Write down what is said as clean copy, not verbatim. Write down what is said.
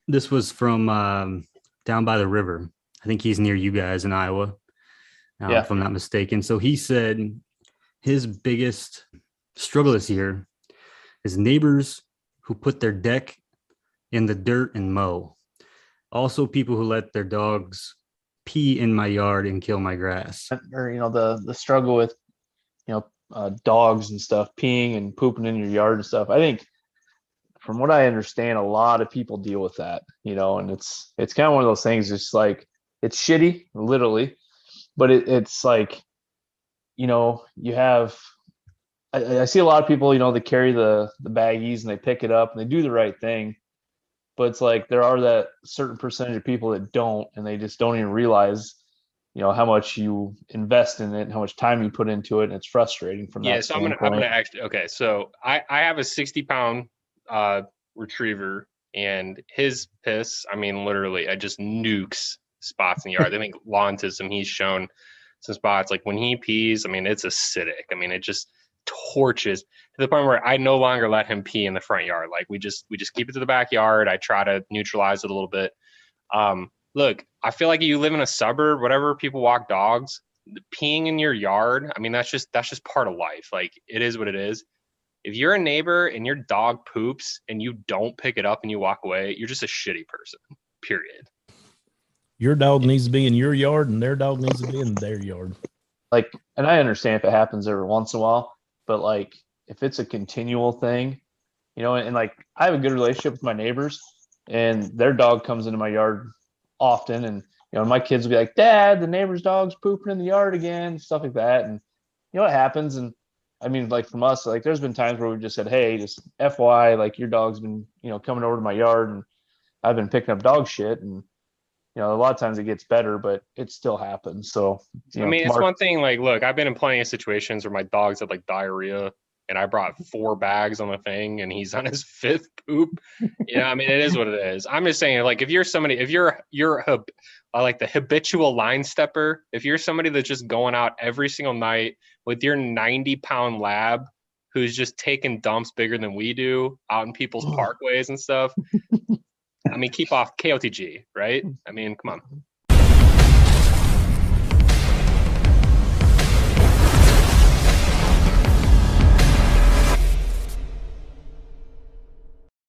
This was from down by the river. I think he's near you guys in Iowa, Yeah. if I'm not mistaken. So he said his biggest struggle this year is neighbors who put their deck in the dirt and mow. Also, people who let their dogs pee in my yard and kill my grass. Or the struggle with dogs and stuff peeing and pooping in your yard and stuff. I think from what I understand, a lot of people deal with that, and it's kind of one of those things. It's like it's shitty, literally, but it's like you have. I see a lot of people, that carry the baggies and they pick it up and they do the right thing, but it's like there are that certain percentage of people that don't, and they just don't even realize, how much you invest in it and how much time you put into it, and it's frustrating from Yeah, that so I'm gonna standpoint. actually okay. So I have a 60 pound retriever, and his piss, I mean, literally, I just nukes spots in the yard. I think Lawntism, he's shown some spots like when he pees. I mean, it's acidic. I mean, it just torches to the point where I no longer let him pee in the front yard. Like we just keep it to the backyard. I try to neutralize it a little bit. Look, I feel like you live in a suburb, whatever, people walk dogs, peeing in your yard. I mean, that's just part of life. Like it is what it is. If you're a neighbor and your dog poops and you don't pick it up and you walk away, you're just a shitty person. Period. Your dog needs to be in your yard and their dog needs to be in their yard. Like, and I understand if it happens every once in a while, but like if it's a continual thing, and like I have a good relationship with my neighbors, and their dog comes into my yard often, and my kids will be like, "Dad, the neighbor's dog's pooping in the yard again," stuff like that, and it happens. And I mean, like from us, like there's been times where we just said, "Hey, just FY, like your dog's been coming over to my yard, and I've been picking up dog shit," and a lot of times it gets better, but it still happens. So, I mean, it's Mark, one thing. Like, look, I've been in plenty of situations where my dogs had like diarrhea, and I brought 4 bags on the thing, and he's on his fifth poop. I mean, it is what it is. I'm just saying, like, if you're somebody, if you're like the habitual line stepper, if you're somebody that's just going out every single night with your 90-pound lab who's just taking dumps bigger than we do out in people's parkways and stuff, I mean, keep off KOTG, right? I mean, come on.